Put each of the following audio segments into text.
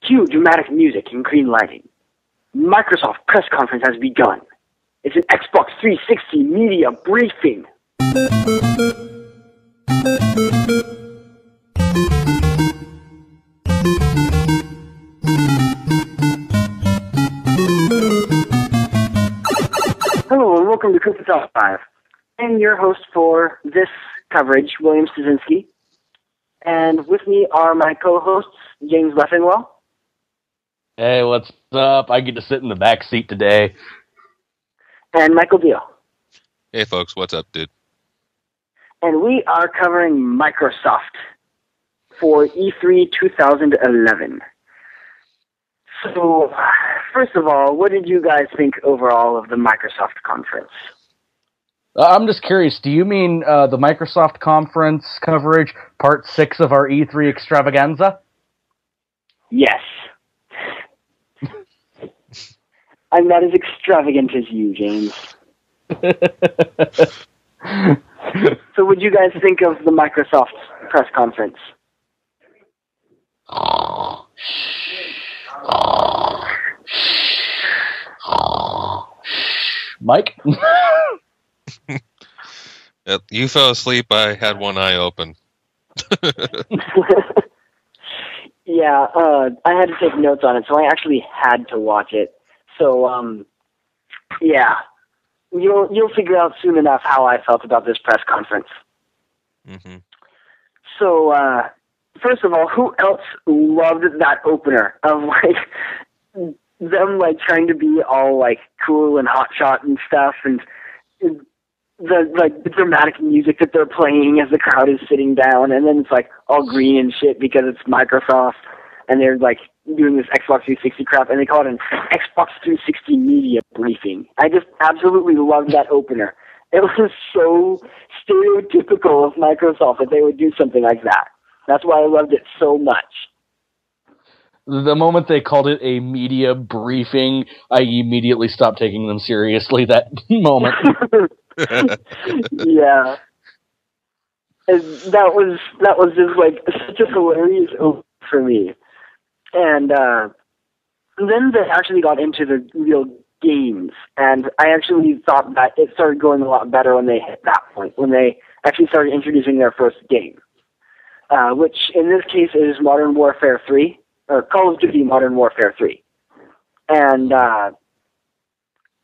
Cue dramatic music and green lighting. Microsoft press conference has begun. It's an Xbox 360 media briefing. Hello and welcome to KoopaTalkLive. I'm your host for this coverage, William Stasinski. And with me are my co-hosts, James Leffingwell. Hey, what's up? I get to sit in the back seat today. And Michael Deal. Hey, folks, what's up, dude? And we are covering Microsoft for E3 2011. So, first of all, what did you guys think overall of the Microsoft conference? I'm just curious, do you mean the Microsoft conference coverage, part 6 of our E3 extravaganza? Yes. I'm not as extravagant as you, James. So what did you guys think of the Microsoft press conference? Mike? You fell asleep, I had one eye open. Yeah, I had to take notes on it, so I actually had to watch it. So, yeah, you'll figure out soon enough how I felt about this press conference. Mm-hmm. So, first of all, who else loved that opener of, them, trying to be all, cool and hotshot and stuff, and the dramatic music that they're playing as the crowd is sitting down, and then it's, all green and shit because it's Microsoft, and they're, doing this Xbox 360 crap, and they call it an Xbox 360 media briefing. I just absolutely loved that opener. It was so stereotypical of Microsoft that they would do something like that. That's why I loved it so much. The moment they called it a media briefing, I immediately stopped taking them seriously that moment. Yeah. And that was just such a hilarious opener for me. And then they actually got into the real games, and I actually thought that it started going a lot better when they hit that point, when they actually started introducing their first game, which in this case is Modern Warfare 3, or Call of Duty Modern Warfare 3. And I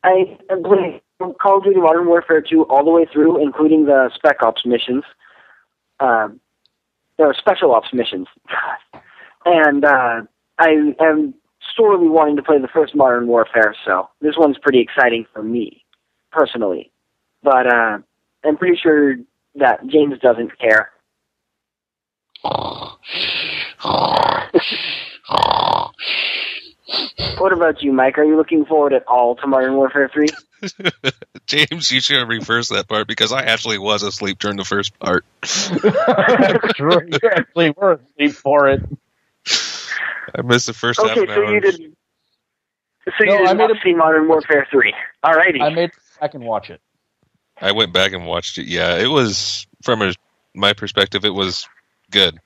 played Call of Duty Modern Warfare 2 all the way through, including the Spec Ops missions, or Special Ops missions. And I am sorely wanting to play the first Modern Warfare, so this one's pretty exciting for me, personally. But I'm pretty sure that James doesn't care. What about you, Mike? Are you looking forward at all to Modern Warfare 3? James, you should reverse that part, because I actually was asleep during the first part. Sure, you actually were asleep for it. I missed the first half an hour. So you did not see Modern Warfare 3. Alrighty. I made it back and watch it. I went back and watched it. Yeah, it was, from my perspective, it was good.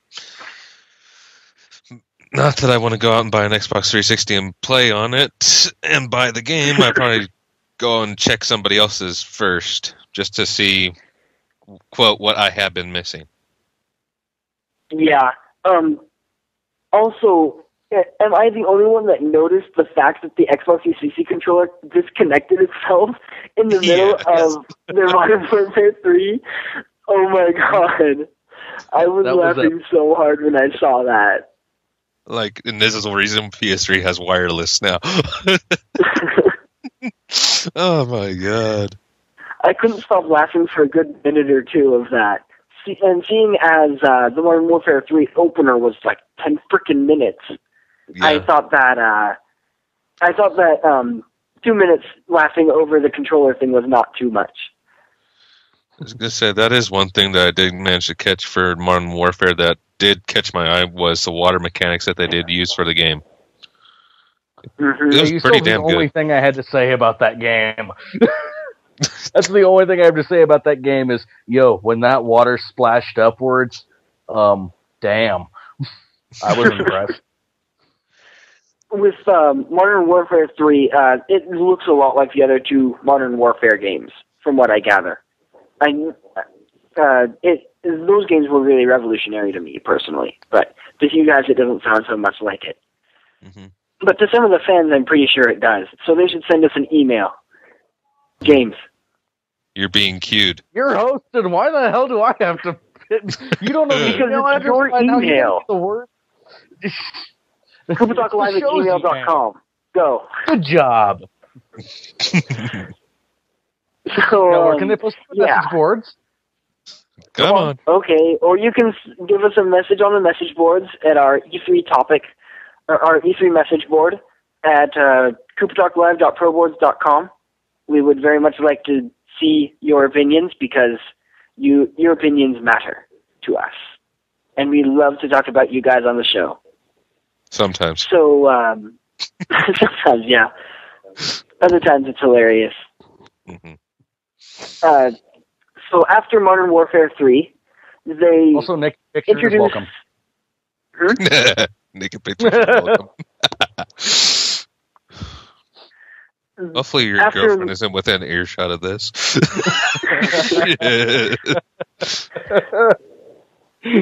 Not that I want to go out and buy an Xbox 360 and play on it and buy the game. I'd probably go and check somebody else's first, just to see, quote, what I have been missing. Yeah. Also, am I the only one that noticed the fact that the Xbox 360 controller disconnected itself in the middle of the Modern Warfare 3? Oh my god. I was laughing so hard when I saw that. And this is the reason PS3 has wireless now. Oh my god. I couldn't stop laughing for a good minute or two of that. And seeing as the Modern Warfare 3 opener was 10 frickin' minutes, yeah. I thought that 2 minutes laughing over the controller thing was not too much. I was going to say, that is one thing that I did manage to catch for Modern Warfare that did catch my eye, was the water mechanics that they did use for the game. Mm-hmm. It was pretty damn good. The only thing I had to say about that game. That's the only thing I have to say about that game is, when that water splashed upwards, damn. I was impressed. with Modern Warfare 3, it looks a lot like the other two Modern Warfare games, from what I gather. Those games were really revolutionary to me, personally. But to you guys, it doesn't sound so much like it. Mm-hmm. But to some of the fans, I'm pretty sure it does. So they should send us an email. James. You're being cued. You're hosted. Why the hell do I have to? You don't know the Because email it's your address. email. The word. KoopaTalkLive@gmail.com. Go. Good job. So, Now, where can they post message boards? Come on. Okay, or you can give us a message on the message boards at our E3 topic, or our E3 message board at KoopaTalkLive.proboards.com. We would very much like to see your opinions because your opinions matter to us. And we love to talk about you guys on the show. Sometimes. So, sometimes, yeah. Other times it's hilarious. Mm-hmm. So after Modern Warfare 3, they Also, Nick Picture is welcome. Naked pictures are welcome. Hopefully your girlfriend isn't within earshot of this.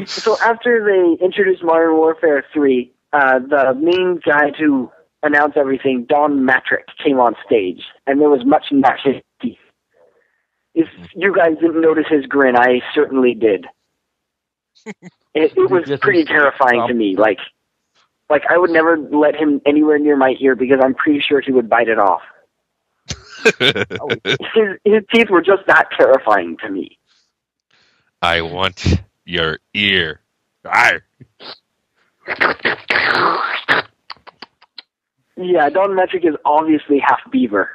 So after they introduced Modern Warfare 3, the main guy to announce everything, Don Matrick, came on stage, and there was much gnashing teeth. If you guys didn't notice his grin, I certainly did. It was pretty terrifying to me. Like I would never let him anywhere near my ear because I'm pretty sure he would bite it off. His teeth were just that terrifying to me. I want your ear. Arr. Yeah, Don Matrick is obviously half beaver.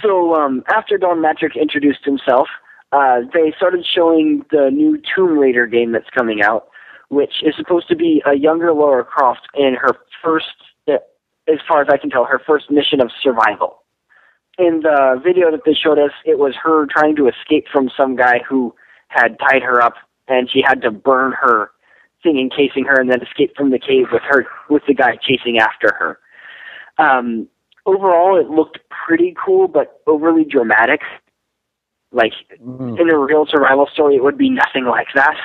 So after Don Matrick introduced himself, they started showing the new Tomb Raider game that's coming out, which is supposed to be a younger Lara Croft in her first, as far as I can tell, her first mission of survival. In the video that they showed us, it was her trying to escape from some guy who had tied her up, and she had to burn her thing encasing her and then escape from the cave with the guy chasing after her. Overall, it looked pretty cool, but overly dramatic. Like, in a real survival story, it would be nothing like that.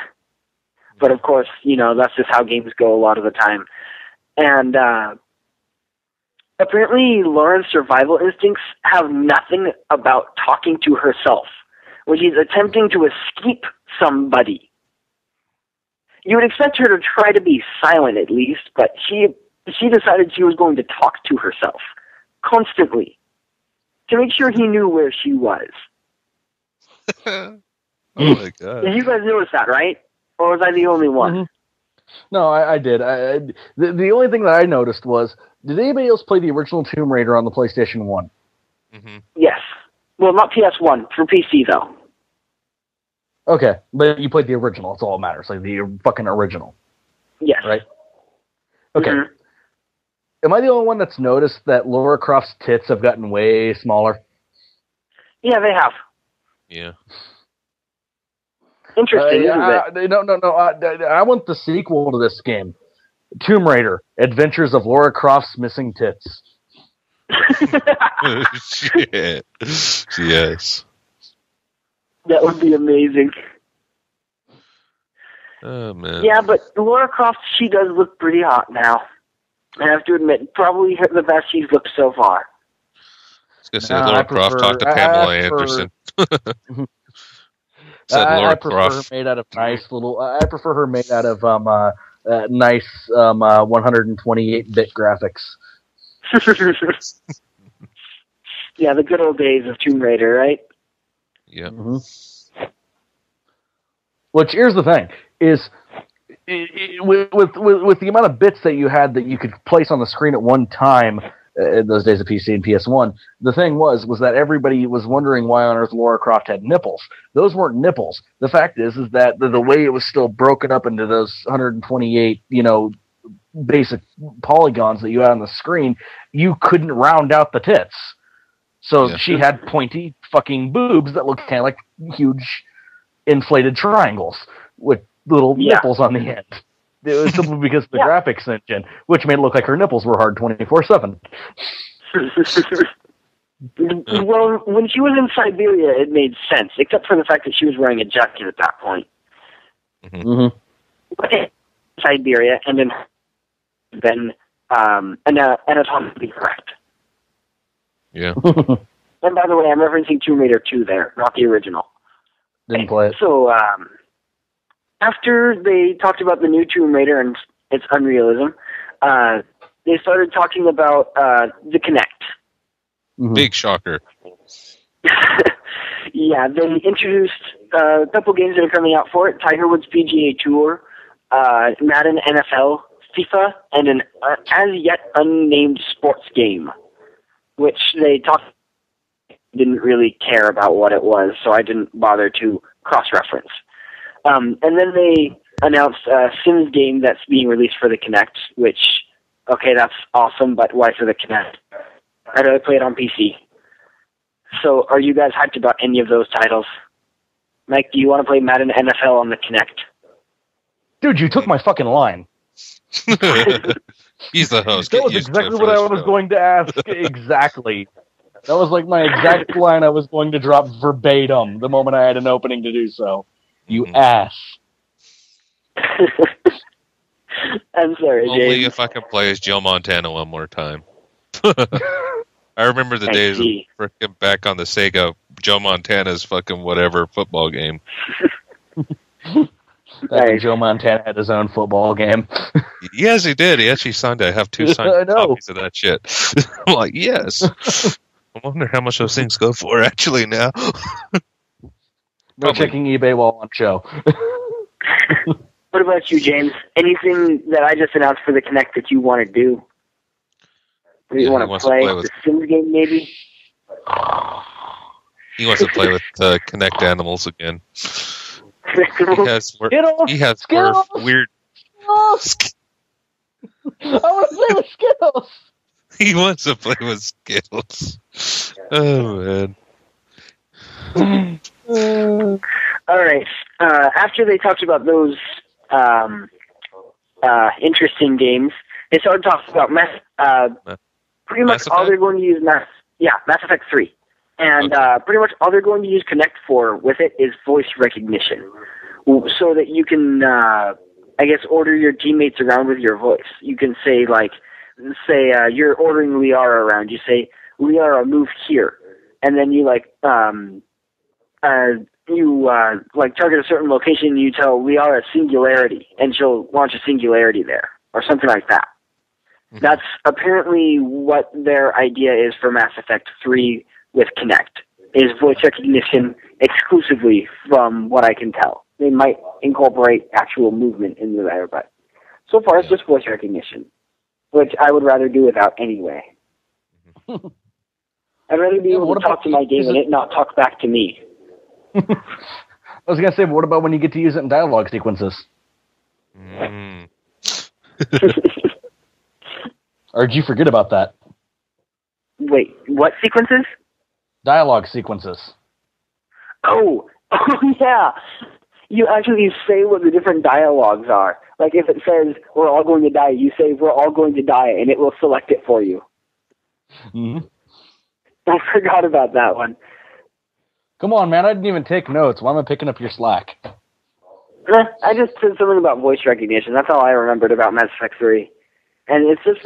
But of course, that's just how games go a lot of the time. And apparently, Laura's survival instincts have nothing about talking to herself when she's attempting to escape somebody. You would expect her to try to be silent at least, but she decided she was going to talk to herself constantly to make sure he knew where she was. Oh my god! You guys noticed that, right? Or was I the only one? Mm-hmm. No, I did. The only thing that I noticed was, did anybody else play the original Tomb Raider on the PlayStation 1? Mm-hmm. Yes. Well, not PS1, for PC, though. Okay, but you played the original. That's all that matters. Like, the fucking original. Yes. Right? Okay. Mm-hmm. Am I the only one that's noticed that Lara Croft's tits have gotten way smaller? Yeah, they have. Yeah. Interesting, isn't it? No. I want the sequel to this game. Tomb Raider, Adventures of Lara Croft's Missing Tits. Shit. Yes. That would be amazing. Oh, man. Yeah, but Lara Croft, she does look pretty hot now. I have to admit, probably the best she's looked so far. I was going to say, Lara Croft talked to Pamela Anderson. I prefer her made out of nice little. I prefer her made out of nice 128-bit graphics. Yeah, the good old days of Tomb Raider, right? Yeah. Mm-hmm. Which, here's the thing: is with the amount of bits that you had that you could place on the screen at one time. In those days of PC and PS1, the thing was that everybody was wondering why on earth Lara Croft had nipples. Those weren't nipples. The fact is that the way it was still broken up into those 128, basic polygons that you had on the screen, you couldn't round out the tits. So she had pointy fucking boobs that looked kind of like huge inflated triangles with little nipples on the end. It was simply because of the graphics engine, which made it look like her nipples were hard 24/7. Well, when she was in Siberia, it made sense, except for the fact that she was wearing a jacket at that point. Mm-hmm. But in Siberia, and then anatomically correct. Yeah. And by the way, I'm referencing Tomb Raider 2 there, not the original. Didn't play it. So, after they talked about the new Tomb Raider and its unrealism, they started talking about the Kinect. Mm-hmm. Big shocker. Yeah, they introduced a couple games that are coming out for it: Tiger Woods PGA Tour, Madden NFL, FIFA, and an as yet unnamed sports game, which they didn't really care about what it was, so I didn't bother to cross-reference. And then they announced a Sims game that's being released for the Kinect, which, okay, that's awesome, but why for the Kinect? I'd rather play it on PC. So, are you guys hyped about any of those titles? Mike, do you want to play Madden NFL on the Kinect? Dude, you took my fucking line. He's the host. That was exactly what I was going to ask. Exactly. That was like my exact line I was going to drop verbatim the moment I had an opening to do so. You ass. I'm sorry, Only James. if I can play as Joe Montana one more time. I remember the days of freaking back on the Sega, Joe Montana's fucking whatever football game. Back when Joe Montana had his own football game. Yes, he did. He actually signed it. I have 2 signed copies of that shit. I'm like, yes. I wonder how much those things go for actually now. No checking eBay while on show. What about you, James? Anything that I just announced for the Kinect that you want to do? Do you want to play the Sims game, maybe? He wants to play with Kinect animals again. He has weird. Skittles. I want to play with Skittles. He wants to play with Skittles. Oh man. All right. After they talked about those interesting games, they started talking about pretty much all they're going to use Mass Effect 3. And pretty much all they're going to use Kinect for with it is voice recognition. So that you can, I guess, order your teammates around with your voice. You can say, you're ordering Liara around. You say, Liara, move here. And then you, target a certain location and you tell Liara singularity, and she'll launch a singularity there, or something like that. Mm-hmm. That's apparently what their idea is for Mass Effect 3 with Kinect, is voice recognition exclusively from what I can tell. They might incorporate actual movement into there, but so far it's just voice recognition, which I would rather do without anyway. I'd rather be able to talk to my game and it not talk back to me. I was going to say, but what about when you get to use it in dialogue sequences? Or did you forget about that? Wait, what sequences? Dialogue sequences. Oh, yeah. You actually say what the different dialogues are. Like if it says, we're all going to die, you say, we're all going to die, and it will select it for you. Mm-hmm. I forgot about that one. Come on, man, I didn't even take notes. Why am I picking up your slack? I just said something about voice recognition. That's all I remembered about Mass Effect 3. And it's just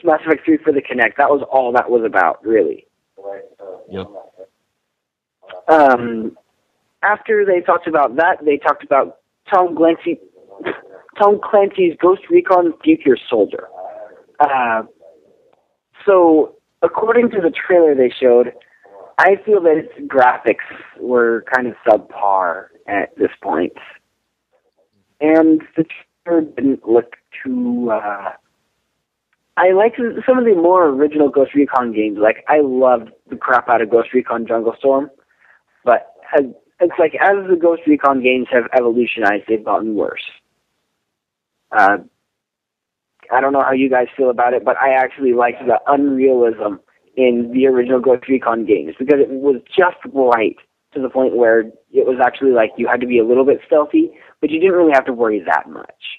Mass Effect 3 for the Kinect. That was all that was about, really. Yep. After they talked about that, they talked about Tom Clancy's Ghost Recon Future Soldier. So, according to the trailer they showed, I feel that its graphics were kind of subpar at this point. And the trailer didn't look too... I liked some of the more original Ghost Recon games. Like, I loved the crap out of Ghost Recon Jungle Storm. But it's like, as the Ghost Recon games have evolutionized, they've gotten worse. I don't know how you guys feel about it, but I actually liked the unrealism in the original Ghost Recon games, because it was just right to the point where it was actually like you had to be a little bit stealthy, but you didn't really have to worry that much.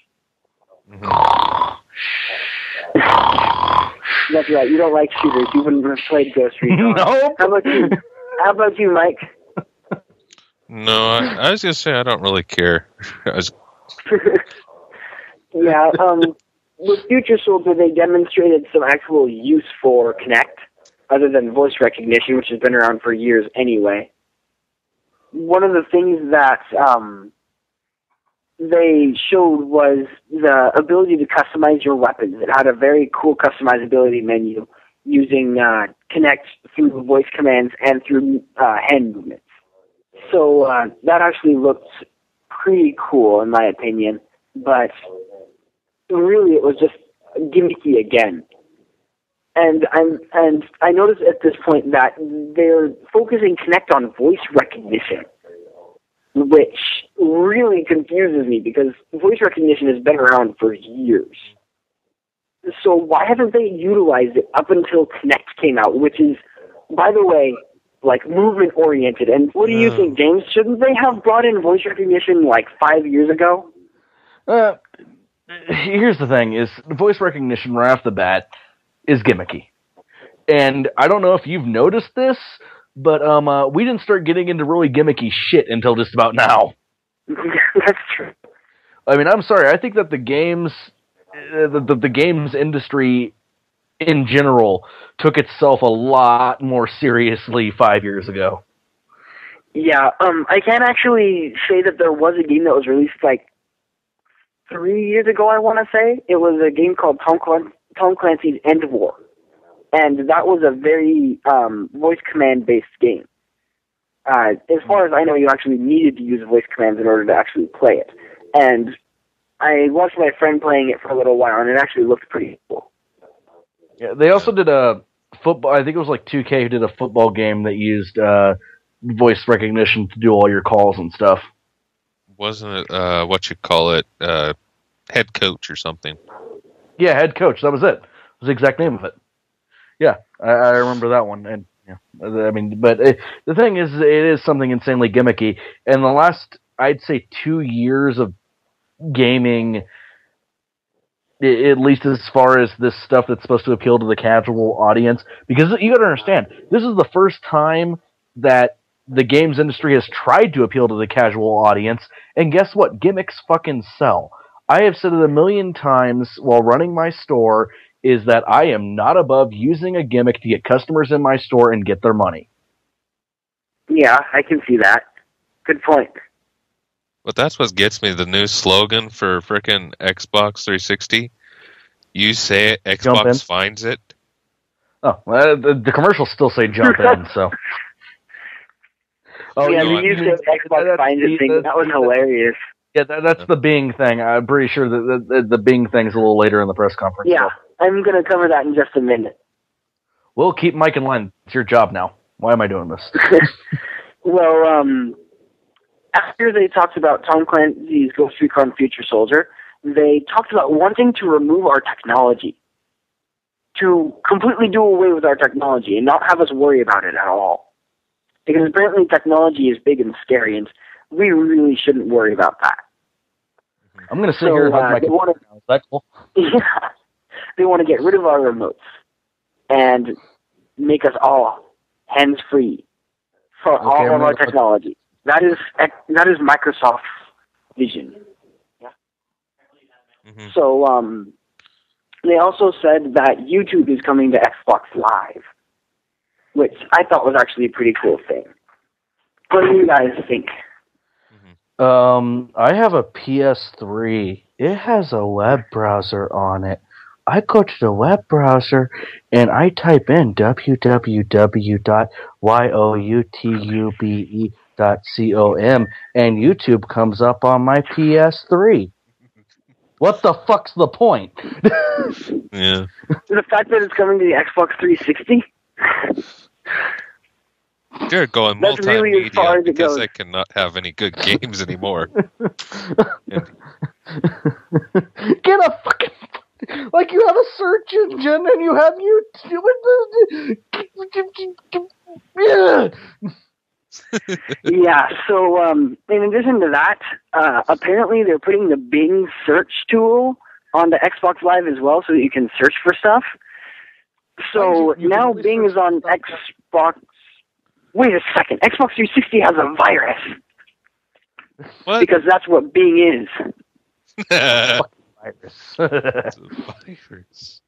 That's right. You don't like shooters. You wouldn't have played Ghost Recon. Nope. How about you, Mike? No, I was gonna say I don't really care. Yeah. With Future Soldier, they demonstrated some actual use for Kinect, other than voice recognition, which has been around for years anyway. One of the things that they showed was the ability to customize your weapons. It had a very cool customizability menu using Kinect through voice commands and through hand movements. So that actually looked pretty cool, in my opinion. But really, it was just gimmicky again. And I noticed at this point that they're focusing Kinect on voice recognition, which really confuses me because voice recognition has been around for years. So why haven't they utilized it up until Kinect came out, which is, by the way, like movement-oriented? And what do you think, James? Shouldn't they have brought in voice recognition like 5 years ago? Here's the thing, is voice recognition right off the bat is gimmicky. And I don't know if you've noticed this, but we didn't start getting into really gimmicky shit until just about now. That's true. I mean, I'm sorry. I think that the games industry in general took itself a lot more seriously 5 years ago. Yeah, I can actually say that there was a game that was released like 3 years ago, I want to say. It was a game called Tom Clancy's End War. And that was a very voice command-based game. As far as I know, you actually needed to use voice commands in order to actually play it. And I watched my friend playing it for a little while, and it actually looked pretty cool. Yeah, they also did a football. I think it was like 2K who did a football game that used voice recognition to do all your calls and stuff. Wasn't it what you call it, head coach or something? Yeah, head coach. That was it. That was the exact name of it. Yeah, I remember that one. And yeah, I mean, but the thing is, it is something insanely gimmicky. And the last, I'd say, 2 years of gaming, at least as far as this stuff that's supposed to appeal to the casual audience, because you got to understand, this is the first time that the games industry has tried to appeal to the casual audience, and guess what? Gimmicks fucking sell. I have said it a million times while running my store, is that I am not above using a gimmick to get customers in my store and get their money. Yeah, I can see that. Good point. But that's what gets me, the new slogan for frickin' Xbox 360. You say it, Xbox finds it. Oh, well, the commercials still say jump in, so... Oh, yeah, you said Xbox finds it thing. That was hilarious. Yeah, that's the Bing thing. I'm pretty sure that the Bing thing's a little later in the press conference. Yeah, so. I'm going to cover that in just a minute. We'll keep Mike in line. It's your job now. Why am I doing this? Well, after they talked about Tom Clancy's Ghost Recon Future Soldier, they talked about wanting to remove our technology. To completely do away with our technology and not have us worry about it at all. Because apparently technology is big and scary, and we really shouldn't worry about that. I'm going to sit here and hug my computer now. Is that cool? Yeah. They want to get rid of our remotes and make us all hands-free for all of our technology. That is Microsoft's vision. Yeah. Mm-hmm. So they also said that YouTube is coming to Xbox Live, which I thought was actually a pretty cool thing. What do you guys think? I have a PS3. It has a web browser on it. I go to the web browser and I type in www.youtube.com and YouTube comes up on my PS3. What the fuck's the point? Yeah. The fact that it's coming to the Xbox 360? They're going That's multimedia really as far as it because goes. they cannot have any good games anymore. Get a fucking... Like, you have a search engine and you have YouTube... Yeah, so in addition to that, apparently they're putting the Bing search tool on the Xbox Live as well, so that you can search for stuff. So now Bing is on Xbox. Wait a second, Xbox 360 has a virus. What? Because that's what Bing is. Virus. It's a virus.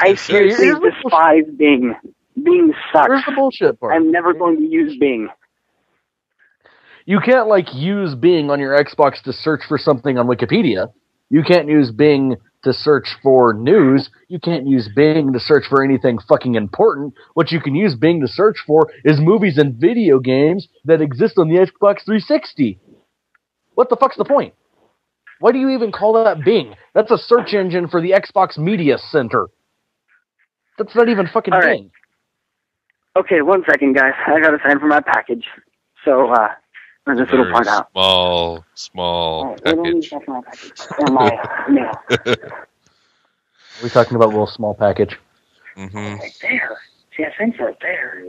I seriously despise Bing. Bing sucks. Here's the bullshit part. I'm never going to use Bing. You can't, like, use Bing on your Xbox to search for something on Wikipedia. You can't use Bing to search for news. You can't use Bing to search for anything fucking important. What you can use Bing to search for is movies and video games that exist on the Xbox 360. What the fuck's the point? Why do you even call that Bing? That's a search engine for the Xbox Media Center. That's not even fucking Bing. Okay, 1 second, guys. I gotta sign for my package. So, there's this little part out. Small package. My package. Or my mail. Are we talking about a little small package? Mm-hmm. Right there. See, I signed for it there.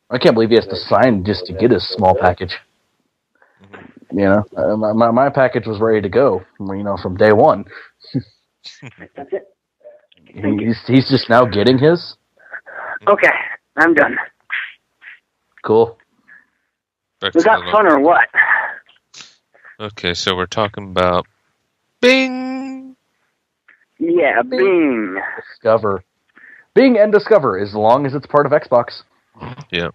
I can't believe he has to sign just to get his small package. You know, my package was ready to go, you know, from day one. That's it. He's just now getting his? Okay, I'm done. Cool. Was that fun or what? Okay, so we're talking about Bing. Yeah, Bing. Discover. Bing and Discover, as long as it's part of Xbox. Yeah.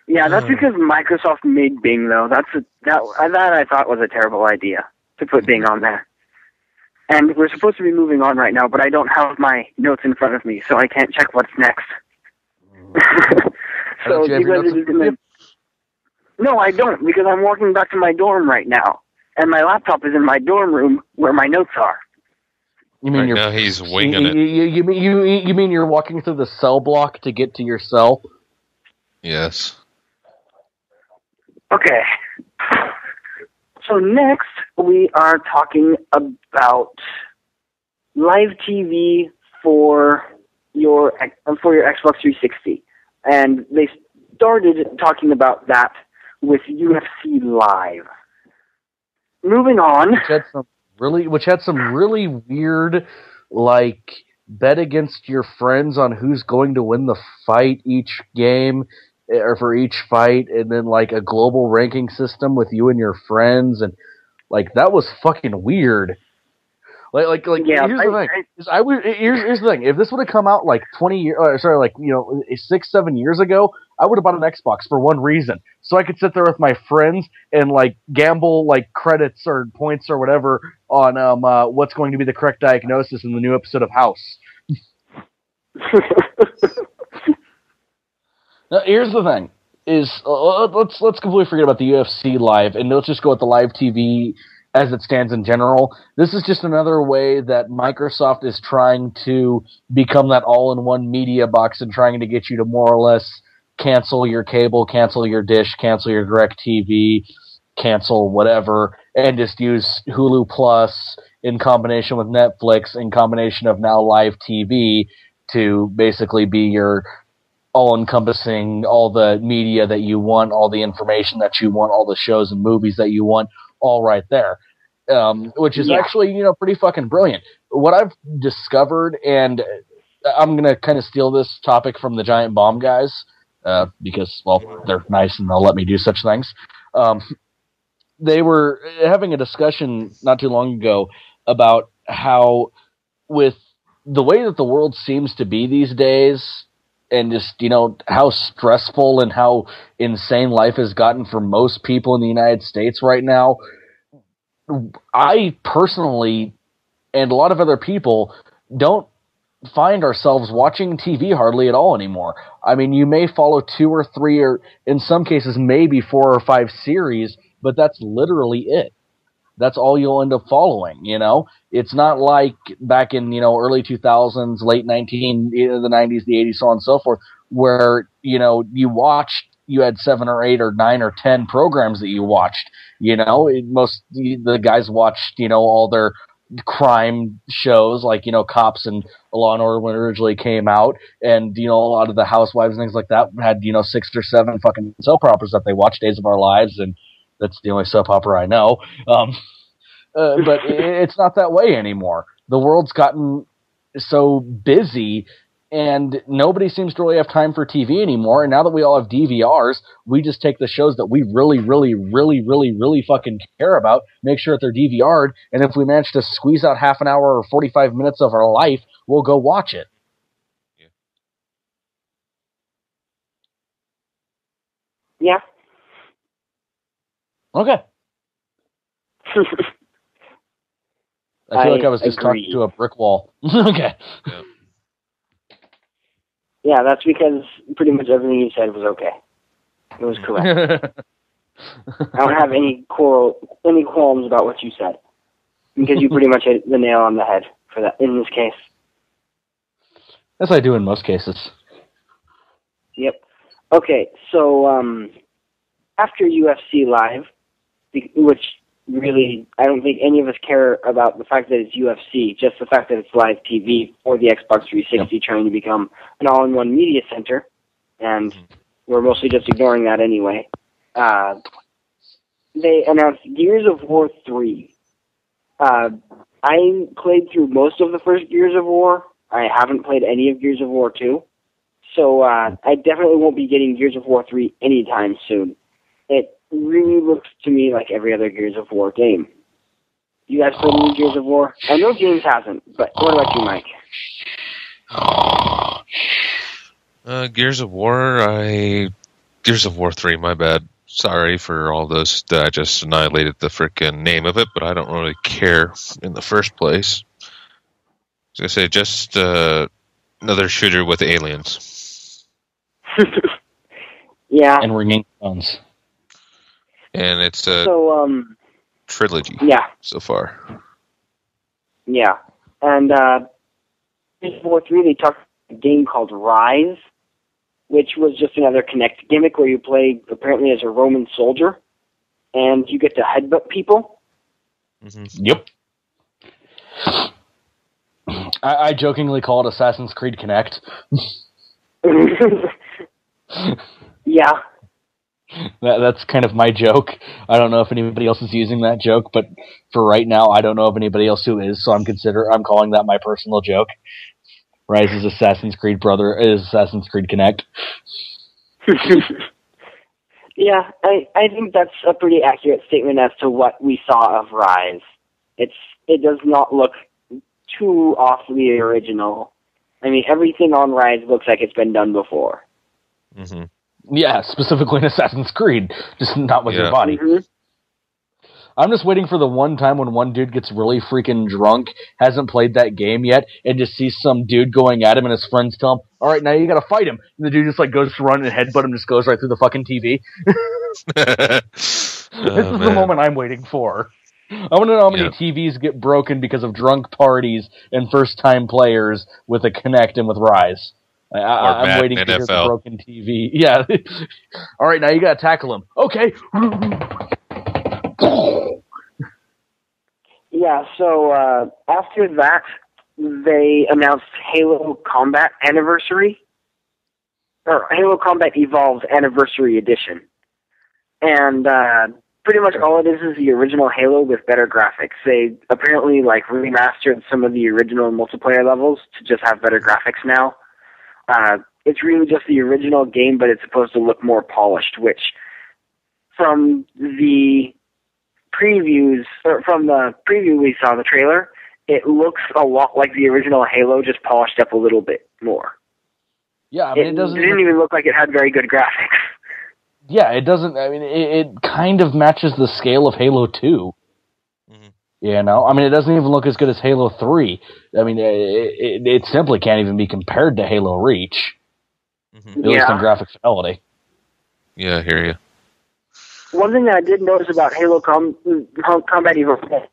Yeah, that's because Microsoft made Bing, though. That I thought was a terrible idea, to put Bing on there. And we're supposed to be moving on right now, but I don't have my notes in front of me, so I can't check what's next. So you guys are just gonna... No, I don't, because I'm walking back to my dorm right now, and my laptop is in my dorm room where my notes are. You mean now he's winging it. You mean you're walking through the cell block to get to your cell? Yes. Okay. So next, we are talking about live TV for your Xbox 360, and they started talking about that with UFC Live. Moving on, which had some really weird, like, bet against your friends on who's going to win the fight each game, or for each fight, and then, like, a global ranking system with you and your friends, and, like, that was fucking weird. Like, yeah, here's the thing. Here's the thing. If this would have come out, like, 6-7 years ago, I would have bought an Xbox for one reason. So I could sit there with my friends and, like, gamble, like, credits or points or whatever on what's going to be the correct diagnosis in the new episode of House. Now, here's the thing: let's completely forget about the UFC Live, and let's just go with the live TV as it stands in general. This is just another way that Microsoft is trying to become that all-in-one media box and trying to get you to more or less cancel your cable, cancel your dish, cancel your DirecTV, cancel whatever, and just use Hulu Plus in combination with Netflix, in combination of now live TV, to basically be your all-encompassing, all the media that you want, all the information that you want, all the shows and movies that you want, all right there. Which is actually, you know, pretty fucking brilliant. What I've discovered, and I'm going to kind of steal this topic from the Giant Bomb guys, because, well, they're nice and they'll let me do such things. They were having a discussion not too long ago about how, with the way that the world seems to be these days, and just, you know, how stressful and how insane life has gotten for most people in the United States right now, I personally, and a lot of other people, don't find ourselves watching TV hardly at all anymore. I mean, you may follow 2 or 3, or in some cases maybe 4 or 5 series, but that's literally it. That's all you'll end up following, you know? It's not like back in, you know, early 2000s, late the 90s, the 80s, so on and so forth, where, you know, you had 7 or 8 or 9 or 10 programs that you watched, you know? The guys watched, you know, all their crime shows, like, you know, Cops and Law and Order when it originally came out, and, you know, a lot of the Housewives and things like that had, you know, 6 or 7 fucking soap operas that they watched, Days of Our Lives, and that's the only soap opera I know. But it's not that way anymore. The world's gotten so busy, and nobody seems to really have time for TV anymore. And now that we all have DVRs, we just take the shows that we really, really, really, really, really fucking care about, make sure that they're DVR'd, and if we manage to squeeze out half an hour or 45 minutes of our life, we'll go watch it. Yeah. Okay. I feel like I was just talking to a brick wall. Okay. Yeah. Yeah, that's because pretty much everything you said was okay. It was correct. I don't have any qualms about what you said, because you pretty much hit the nail on the head for that in this case. As I do in most cases. Yep. Okay, so after UFC Live, which really, I don't think any of us care about the fact that it's UFC, just the fact that it's live TV for the Xbox 360 trying to become an all-in-one media center, and we're mostly just ignoring that anyway. They announced Gears of War 3. I played through most of the first Gears of War. I haven't played any of Gears of War 2. So I definitely won't be getting Gears of War 3 anytime soon. It really looks to me like every other Gears of War game. You guys played any Gears of War? I know James hasn't, but what about you, Mike? Gears of War 3, my bad. Sorry for all those that I just annihilated the frickin' name of it, but I don't really care in the first place. I was gonna say, just another shooter with aliens. Yeah. And ringing phones. And it's a trilogy so far. Yeah. And Gears of War 3, they talked about a game called Rise, which was just another Kinect gimmick where you play apparently as a Roman soldier, and you get to headbutt people. Mm-hmm. Yep. I jokingly call it Assassin's Creed Kinect. Yeah. That's kind of my joke. I don't know if anybody else is using that joke, but for right now, I don't know of anybody else who is, so I'm calling that my personal joke. Rise is Assassin's Creed Assassin's Creed Kinect. Yeah, I think that's a pretty accurate statement as to what we saw of Rise. It does not look too awfully original. I mean, everything on Rise looks like it's been done before. Mm-hmm. Yeah, specifically in Assassin's Creed, just not with your body. Mm-hmm. I'm just waiting for the one time when one dude gets really freaking drunk, hasn't played that game yet, and just sees some dude going at him, and his friends tell him, "All right, now you gotta fight him." And the dude just goes to run and headbutt him, just goes right through the fucking TV. This is the moment I'm waiting for. I want to know how many TVs get broken because of drunk parties and first-time players with a Kinect and with Rise. I'm waiting to hear the broken TV. Yeah. All right, now you gotta tackle him. Okay. Yeah, so after that, they announced Halo Combat Anniversary, or Halo Combat Evolved Anniversary Edition. And pretty much all it is the original Halo with better graphics. They apparently remastered some of the original multiplayer levels to just have better graphics now. It's really just the original game, but it's supposed to look more polished, which from the previews, or from the preview we saw, the trailer, it looks a lot like the original Halo, just polished up a little bit more. Yeah, I mean, it didn't even look like it had very good graphics. Yeah, it doesn't. I mean, it kind of matches the scale of Halo 2. Mm-hmm. You know, I mean, it doesn't even look as good as Halo 3. I mean, it simply can't even be compared to Halo Reach. Mm-hmm. At least in graphic fidelity. Yeah, I hear you. One thing that I did notice about Halo Combat Evolved,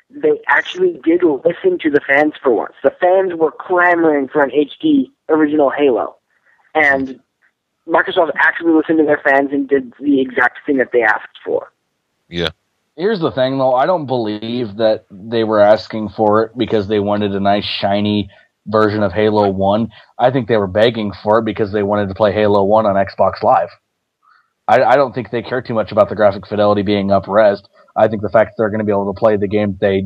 they actually did listen to the fans for once. The fans were clamoring for an HD original Halo. And Microsoft actually listened to their fans and did the exact thing that they asked for. Yeah. Here's the thing, though. I don't believe that they were asking for it because they wanted a nice, shiny version of Halo 1. I think they were begging for it because they wanted to play Halo 1 on Xbox Live. I don't think they care too much about the graphic fidelity being up-resed. I think the fact that they're going to be able to play the game they,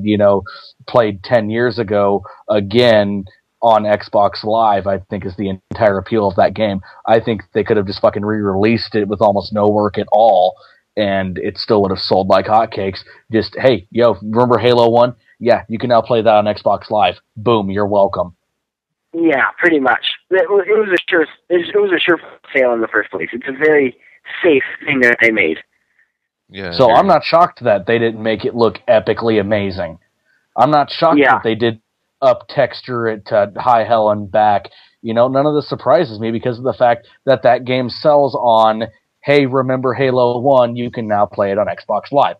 played 10 years ago again on Xbox Live, I think is the entire appeal of that game. I think they could have just fucking re-released it with almost no work at all, and it still would have sold like hotcakes. Just, hey, remember Halo 1? Yeah, you can now play that on Xbox Live. Boom, you're welcome. Yeah, pretty much. It was a sure sale in the first place. It's a very safe thing that they made. Yeah. So I'm not shocked that they didn't make it look epically amazing. I'm not shocked that they did up texture it to high hell and back. None of this surprises me because of the fact that that game sells on, hey, remember Halo 1, you can now play it on Xbox Live.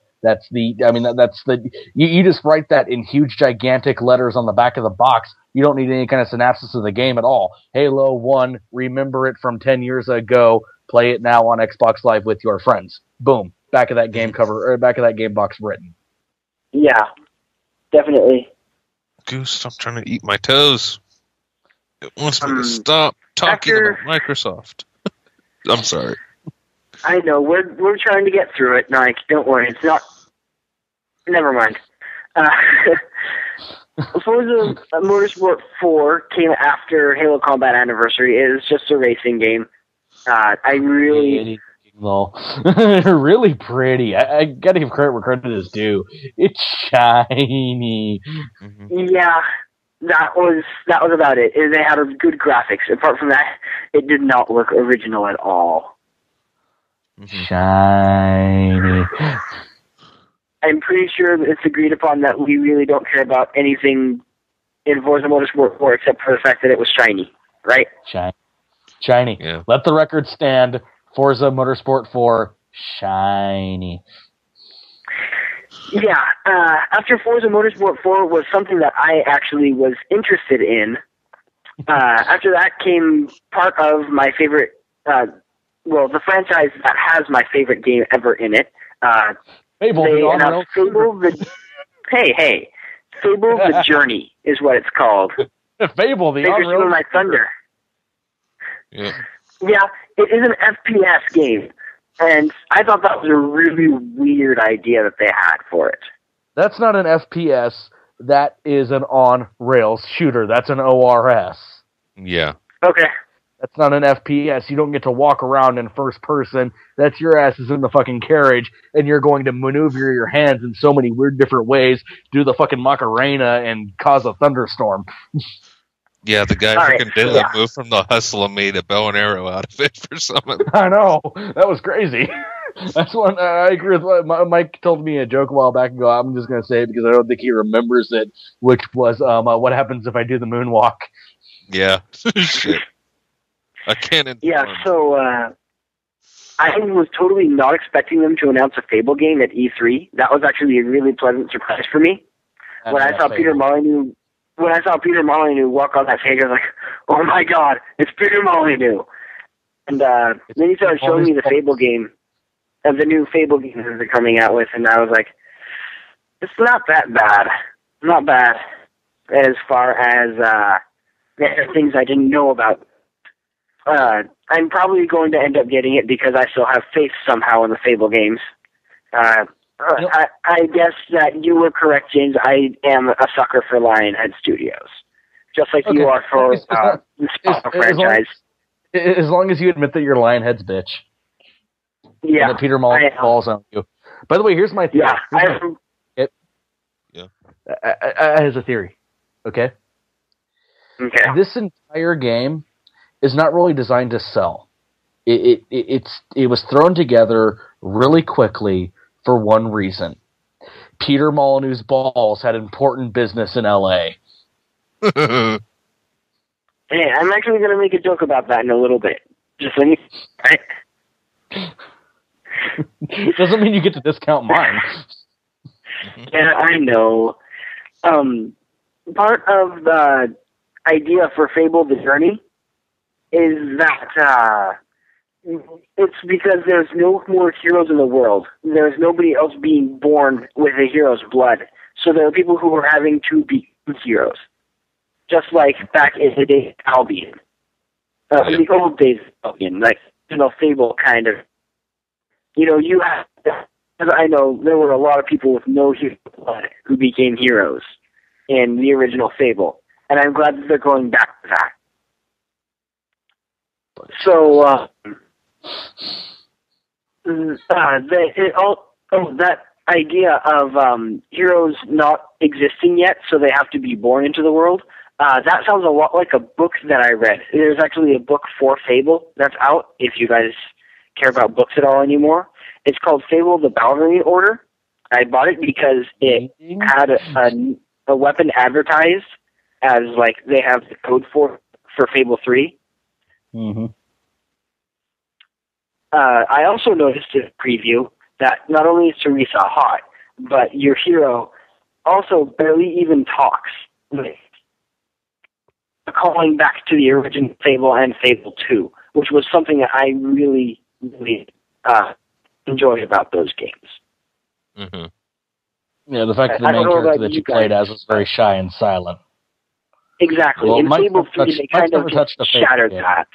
You just write that in huge, gigantic letters on the back of the box. You don't need any kind of synopsis of the game at all. Halo 1, remember it from 10 years ago, play it now on Xbox Live with your friends. Boom. Back of that game cover, or back of that game box written. Yeah, definitely. Goose, stop trying to eat my toes. It wants me to stop talking about Microsoft. I'm sorry. I know, we're trying to get through it, Nike. Don't worry, it's not... Never mind. Forza Motorsport 4 came after Halo Combat Anniversary. It is just a racing game. Really pretty. I gotta give credit where credit is due. It's shiny. Mm-hmm. Yeah, that was about it. They had good graphics. Apart from that, it did not look original at all. Mm-hmm. Shiny. I'm pretty sure it's agreed upon that we really don't care about anything in Forza Motorsport 4 except for the fact that it was shiny, right? Shiny. Yeah. Let the record stand. Forza Motorsport 4, shiny. Yeah, after Forza Motorsport 4 was something that I actually was interested in. After that came part of my favorite, the franchise that has my favorite game ever in it. Fable, Fable the Journey is what it's called. Fable, the Figure Stealing My Thunder. Yeah. Yeah, it is an FPS game, and I thought that was a really weird idea that they had for it. That's not an FPS. That is an on-rails shooter. That's an ORS. Yeah. Okay. That's not an FPS. You don't get to walk around in first person. That's your ass is in the fucking carriage, and you're going to maneuver your hands in so many weird different ways, do the fucking Macarena, and cause a thunderstorm. Yeah, the guy freaking did that move from the hustle and made a bow and arrow out of it for some of them. I know. That was crazy. That's one I agree with what Mike told me a joke a while back ago. I'm just going to say it because I don't think he remembers it, which was what happens if I do the moonwalk. Yeah. Shit. I can't. Yeah, so I was totally not expecting them to announce a Fable game at E3. That was actually a really pleasant surprise for me. When I saw Peter Molyneux walk on that stage, I was like, "Oh my God, it's Peter Molyneux!" And then he started showing me the Fable game, the new Fable game that they're coming out with, and I was like, "It's not that bad. Not bad as far as the things I didn't know about." I'm probably going to end up getting it because I still have faith somehow in the Fable games. I guess that you were correct, James. I am a sucker for Lionhead Studios, just like you are for the Spyro franchise. As long as you admit that you're Lionhead's bitch. Yeah. And that Peter Molyneux falls on you. By the way, here's my theory. I has a theory. Okay? Okay. This entire game is not really designed to sell. It was thrown together really quickly for one reason. Peter Molyneux's balls had important business in LA. Hey, I'm actually going to make a joke about that in a little bit. Just let me... Right? Doesn't mean you get to discount mine. Yeah, I know. Part of the idea for Fable the Journey is that it's because there's no more heroes in the world. There's nobody else being born with a hero's blood. So there are people who are having to be heroes. Just like back in the day of Albion. In the old days of Albion. Like, Fable kind of. You have Because I know there were a lot of people with no hero blood who became heroes in the original Fable, and I'm glad that they're going back to that. So, that idea of heroes not existing yet, so they have to be born into the world, that sounds a lot like a book that I read. There's actually a book for Fable that's out, if you guys care about books at all anymore. It's called Fable the Ballerine Order. I bought it because it had a weapon advertised as, like, they have the code for Fable 3. Mm-hmm. I also noticed in the preview that not only is Teresa hot, but your hero also barely even talks. Calling back to the original Fable and Fable 2, which was something that I really, really enjoyed about those games. Mm-hmm. Yeah, the fact that the main character that you played as was very shy and silent. Exactly. Well, in Fable 3, they kind of shattered that.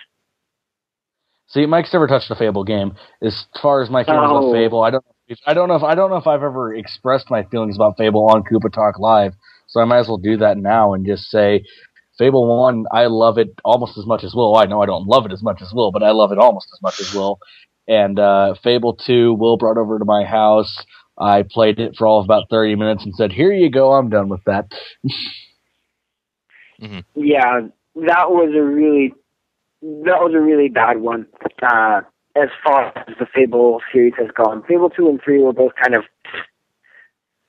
See, Mike's never touched a Fable game. As far as my feelings about Fable, I don't know if I've ever expressed my feelings about Fable on KoopaTalkLive, so I might as well do that now and just say, Fable 1, I love it almost as much as Will. I know I don't love it as much as Will, but I love it almost as much as Will. And Fable 2, Will brought over to my house. I played it for all of about 30 minutes and said, here you go, I'm done with that. Mm-hmm. Yeah, that was a really bad one. As far as the Fable series has gone, Fable 2 and 3 were both kind of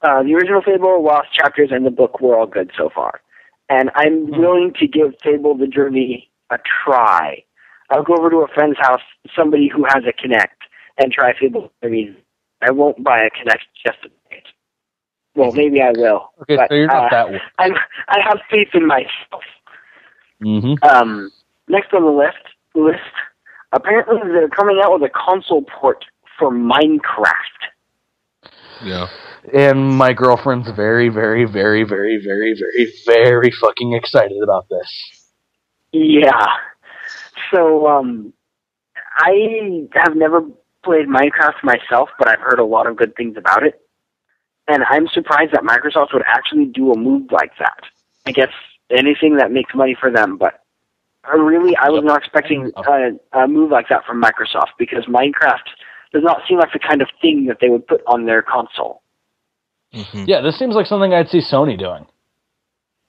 the original Fable, Lost Chapters, and the book were all good so far. And I'm willing to give Fable the Journey a try. I'll go over to a friend's house, somebody who has a Kinect, and try Fable the Journey. I won't buy a Kinect just to play it. Well, maybe I will. Okay, but, so you're not that one. I have faith in myself. Mm-hmm. Next on the list, apparently they're coming out with a console port for Minecraft. Yeah. And my girlfriend's very, very, very, very, very, very, very fucking excited about this. Yeah. So, I have never played Minecraft myself, but I've heard a lot of good things about it. And I'm surprised that Microsoft would actually do a move like that. I guess anything that makes money for them, but I was not expecting a move like that from Microsoft, because Minecraft does not seem like the kind of thing that they would put on their console. Mm-hmm. Yeah, this seems like something I'd see Sony doing.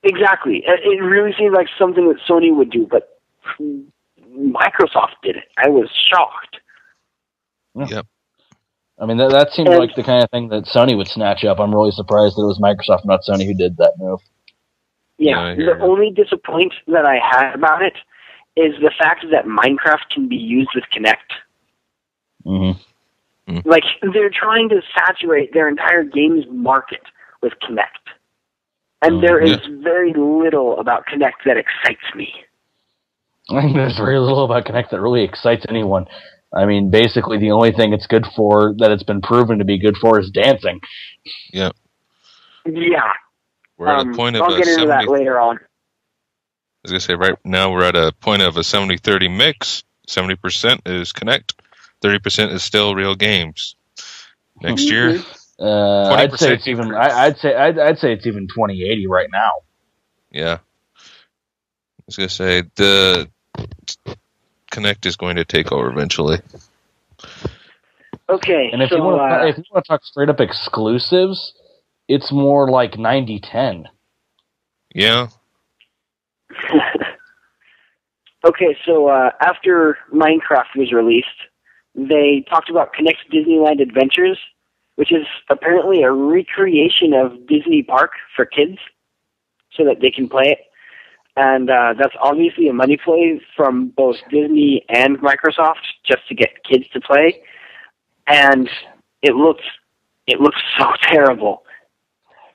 Exactly. It really seems like something that Sony would do, but Microsoft did it. I was shocked. Yep. I mean, that seemed like the kind of thing that Sony would snatch up. I'm really surprised that it was Microsoft, not Sony, who did that move. Yeah, the only disappointment that I had about it is the fact that Minecraft can be used with Kinect. Mm-hmm. Like, they're trying to saturate their entire games market with Kinect. And there is very little about Kinect that excites me. I think there's very little about Kinect that really excites anyone. I mean, basically the only thing it's good for, that it's been proven to be good for, is dancing. Yeah. Yeah. We're at a point of I'll get into that later on. I was going to say, right now we're at a point of a 70-30 mix. 70% is Kinect. 30% is still real games. Next year, I'd say it's even. I'd say it's even 20/80 right now. Yeah, I was gonna say the Kinect is going to take over eventually. Okay, and if you want to talk straight up exclusives, it's more like 90/10. Yeah. Okay, so after Minecraft was released, they talked about Kinect Disneyland Adventures, which is apparently a recreation of Disney Park for kids, so that they can play it. And that's obviously a money play from both Disney and Microsoft, just to get kids to play. And it looks so terrible.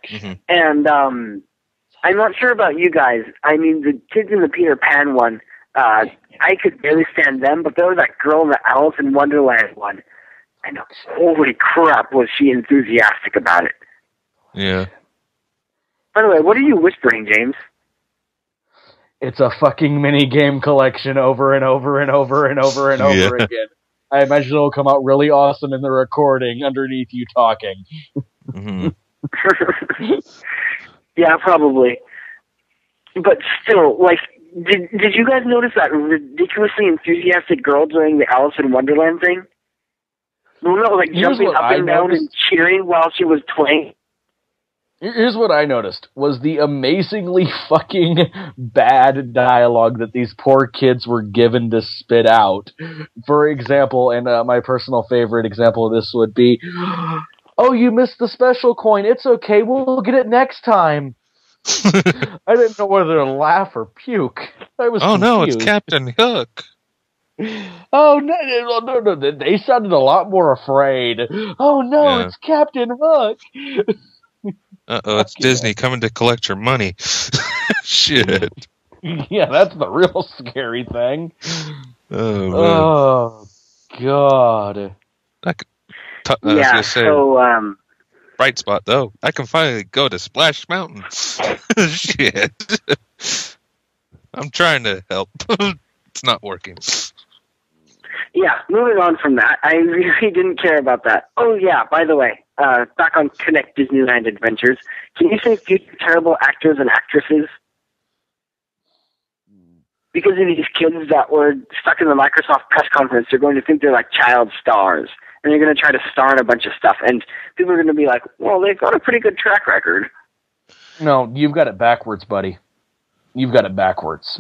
Mm-hmm. And I'm not sure about you guys. I mean, the kids in the Peter Pan one, I could barely stand them, but there was that girl in the Alice in Wonderland one. And holy crap, was she enthusiastic about it. Yeah. By the way, what are you whispering, James? It's a fucking mini game collection over and over and over and over and over again. I imagine it'll come out really awesome in the recording underneath you talking. Mm-hmm. Yeah, probably. But still, like, did you guys notice that ridiculously enthusiastic girl during the Alice in Wonderland thing? The one that was like jumping up and down and cheering while she was playing. Here's what I noticed, was the amazingly fucking bad dialogue that these poor kids were given to spit out. For example, and my personal favorite example of this would be, "Oh, you missed the special coin. It's okay. We'll get it next time." I didn't know whether to laugh or puke. I was confused. No, it's Captain Hook. Oh, no, they sounded a lot more afraid. Oh, no, It's Captain Hook. Uh-oh, it's Disney coming to collect your money. Shit. Yeah, that's the real scary thing. Oh, man. Oh, God. Bright spot, though. I can finally go to Splash Mountain. Shit. I'm trying to help. It's not working. Yeah, moving on from that, I really didn't care about that. Oh, yeah, by the way, back on Kinect Disneyland Adventures, can you say future terrible actors and actresses? Because of these kids that were stuck in the Microsoft press conference, they're going to think they're like child stars, and they're going to try to star in a bunch of stuff, and people are going to be like, well, they've got a pretty good track record. No, you've got it backwards, buddy. You've got it backwards.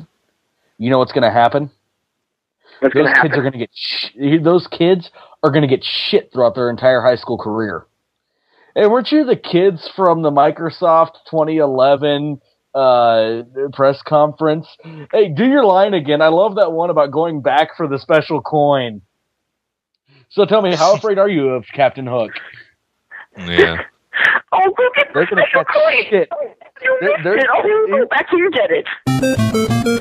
You know what's going to happen? Those kids are going to get those kids are going to get shit throughout their entire high school career. Hey, weren't you the kids from the Microsoft 2011 press conference? Hey, do your line again. I love that one about going back for the special coin. So tell me, how afraid are you of Captain Hook? Yeah. Oh, go get the special coin! Shit. You missed it. Oh, go back and get it.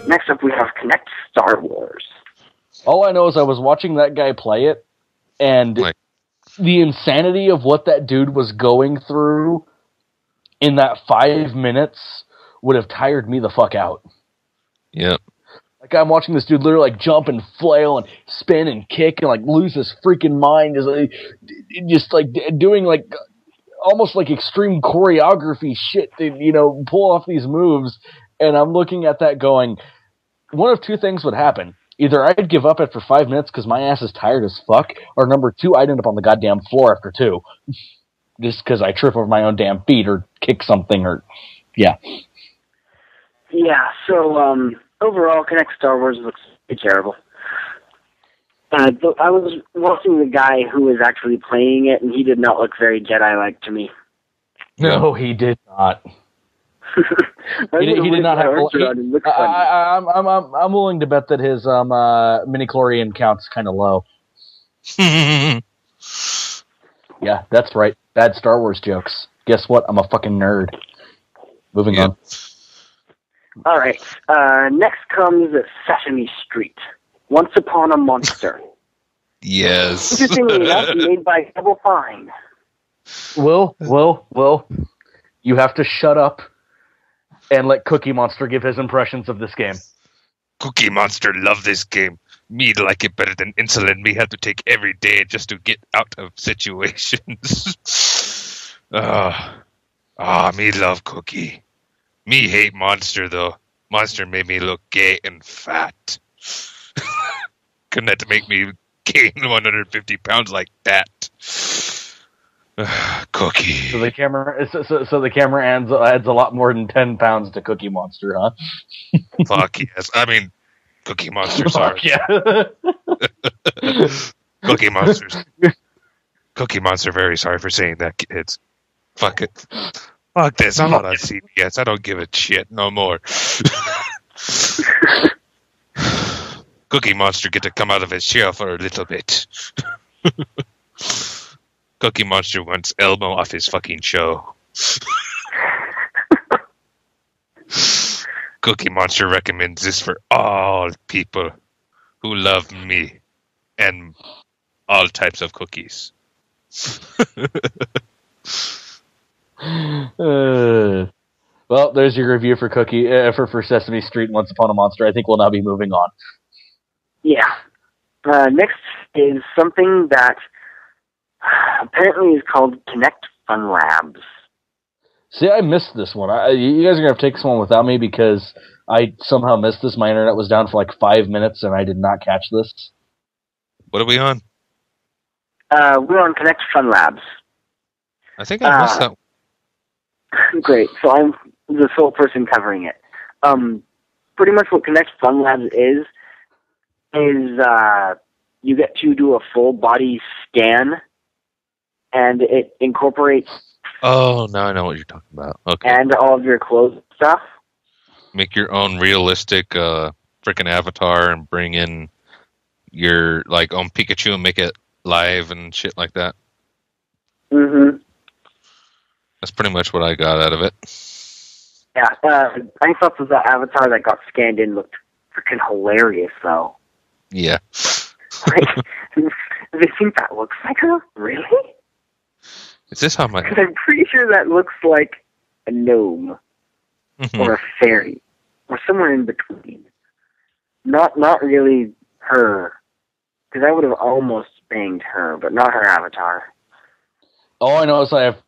Next up, we have Kinect Star Wars. All I know is I was watching that guy play it, and the insanity of what that dude was going through in that 5 minutes would have tired me the fuck out. Yep. Like, I'm watching this dude literally, like, jump and flail and spin and kick and, like, lose his freaking mind. Just, like, doing, like, almost, like, extreme choreography shit to, you know, pull off these moves. And I'm looking at that going, one of two things would happen. Either I'd give up after 5 minutes because my ass is tired as fuck, or number two, I'd end up on the goddamn floor after 2. Just because I trip over my own damn feet or kick something or, yeah. Yeah, so, overall, Kinect Star Wars looks pretty terrible. I was watching the guy who was actually playing it, and he did not look very Jedi-like to me. No, he did not. he did not have. I'm willing to bet that his midi-chlorian count's kind of low. Yeah, that's right. Bad Star Wars jokes. Guess what? I'm a fucking nerd. Moving on. All right. Next comes Sesame Street. Once Upon a Monster. Yes. Interestingly enough, made by Double Fine. Will, you have to shut up and let Cookie Monster give his impressions of this game. Cookie Monster love this game. Me like it better than insulin. Me have to take every day just to get out of situations. Me love Cookie. Me hate Monster though. Monster made me look gay and fat. Couldn't that make me gain 150 pounds like that? Cookie. So the camera adds a lot more than 10 pounds to Cookie Monster, huh? Fuck yes. I mean, Cookie Monster, sorry. Yeah. Cookie Monster, very sorry for saying that, kids. Fuck it. Fuck this. I'm not on CBS. I don't give a shit no more. Cookie Monster get to come out of his shell for a little bit. Cookie Monster wants Elmo off his fucking show. Cookie Monster recommends this for all people who love me and all types of cookies. Well, there's your review for for Sesame Street and Once Upon a Monster. I think we'll now be moving on. Yeah. Next is something that apparently is called Kinect Fun Labs. See, I missed this one. You guys are going to have to take this one without me because I somehow missed this. My internet was down for like 5 minutes and I did not catch this. What are we on? We're on Kinect Fun Labs. I think I missed that. Great. So I'm the sole person covering it. Pretty much what Kinect Fun Labs is you get to do a full body scan, and it incorporates. Oh, now I know what you're talking about. Okay. And all of your clothes and stuff. Make your own realistic freaking avatar and bring in your own Pikachu and make it live and shit like that. Mm-hmm. That's pretty much what I got out of it. Yeah, I thought that avatar that got scanned in looked freaking hilarious, though. Yeah. Like, they think that looks like her? Really? Is this how my... Because I'm pretty sure that looks like a gnome. Mm-hmm. Or a fairy. Or somewhere in between. Not really her. Because I would have almost banged her, but not her avatar. All I know is I have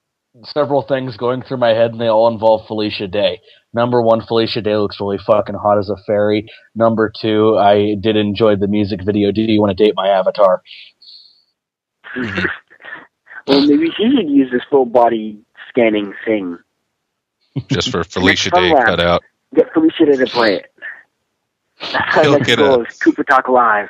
several things going through my head, and they all involve Felicia Day. Number one, Felicia Day looks really fucking hot as a fairy. Number two, I did enjoy the music video, Do You Want to Date My Avatar? Mm-hmm. Well, maybe she should use this full body scanning thing. Just for Felicia Day cut out. Get Felicia Day to play it. That's how next goal is KoopaTalkLive.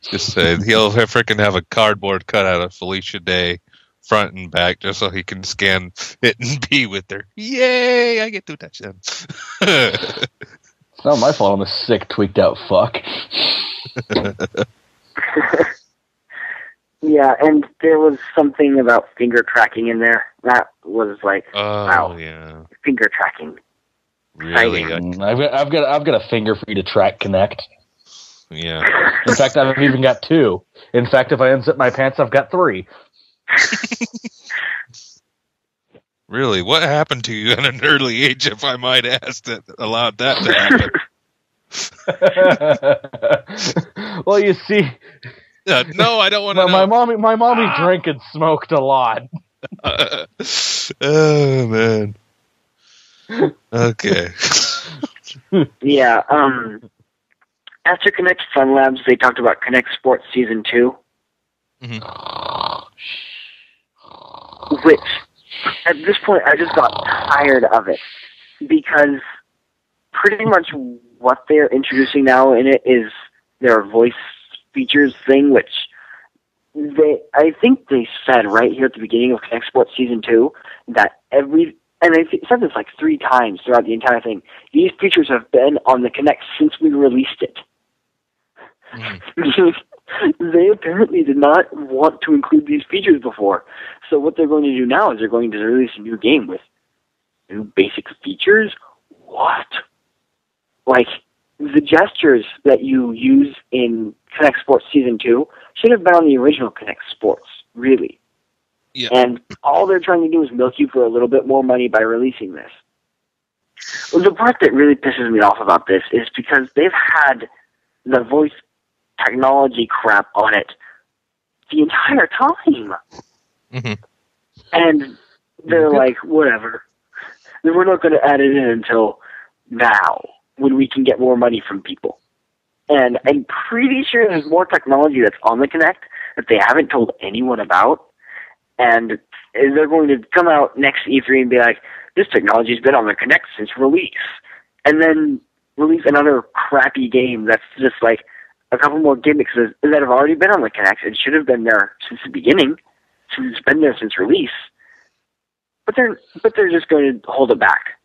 Just say, he'll freaking have a cardboard cutout of Felicia Day front and back just so he can scan it and be with her. Yay! I get to touch them. It's not my fault I'm a sick, tweaked out fuck. Yeah, and there was something about finger tracking in there. That was like, wow. Yeah. Finger tracking. Really? I've got a finger for you to track Kinect. Yeah. In fact, I've even got two. In fact, if I unzip my pants, I've got three. Really? What happened to you at an early age, if I might ask, that allowed that to happen? Well, you see... no, I don't want to know. My mommy drank and smoked a lot. Oh, man. Okay. Yeah, after Kinect Fun Labs, they talked about Kinect Sports Season 2. Mm-hmm. Which, at this point, I just got tired of it. Because pretty much what they're introducing now in it is their voice features thing, which I think they said right here at the beginning of Kinect Sports Season 2 that and they said this like 3 times throughout the entire thing, these features have been on the Kinect since we released it. Mm. They apparently did not want to include these features before. So what they're going to do now is they're going to release a new game with new basic features? What? Like, the gestures that you use in Kinect Sports Season 2 should have been on the original Kinect Sports, really. Yeah. And all they're trying to do is milk you for a little bit more money by releasing this. Well, the part that really pisses me off about this is because they've had the voice technology crap on it the entire time. Mm-hmm. And they're like, whatever. We're not going to add it in until now, when we can get more money from people. And I'm pretty sure there's more technology that's on the Kinect that they haven't told anyone about. And they're going to come out next E3 and be like, this technology's been on the Kinect since release. And then release another crappy game that's just like a couple more gimmicks that have already been on the Kinect and should have been there since the beginning, since it's been there since release. But they're just going to hold it back.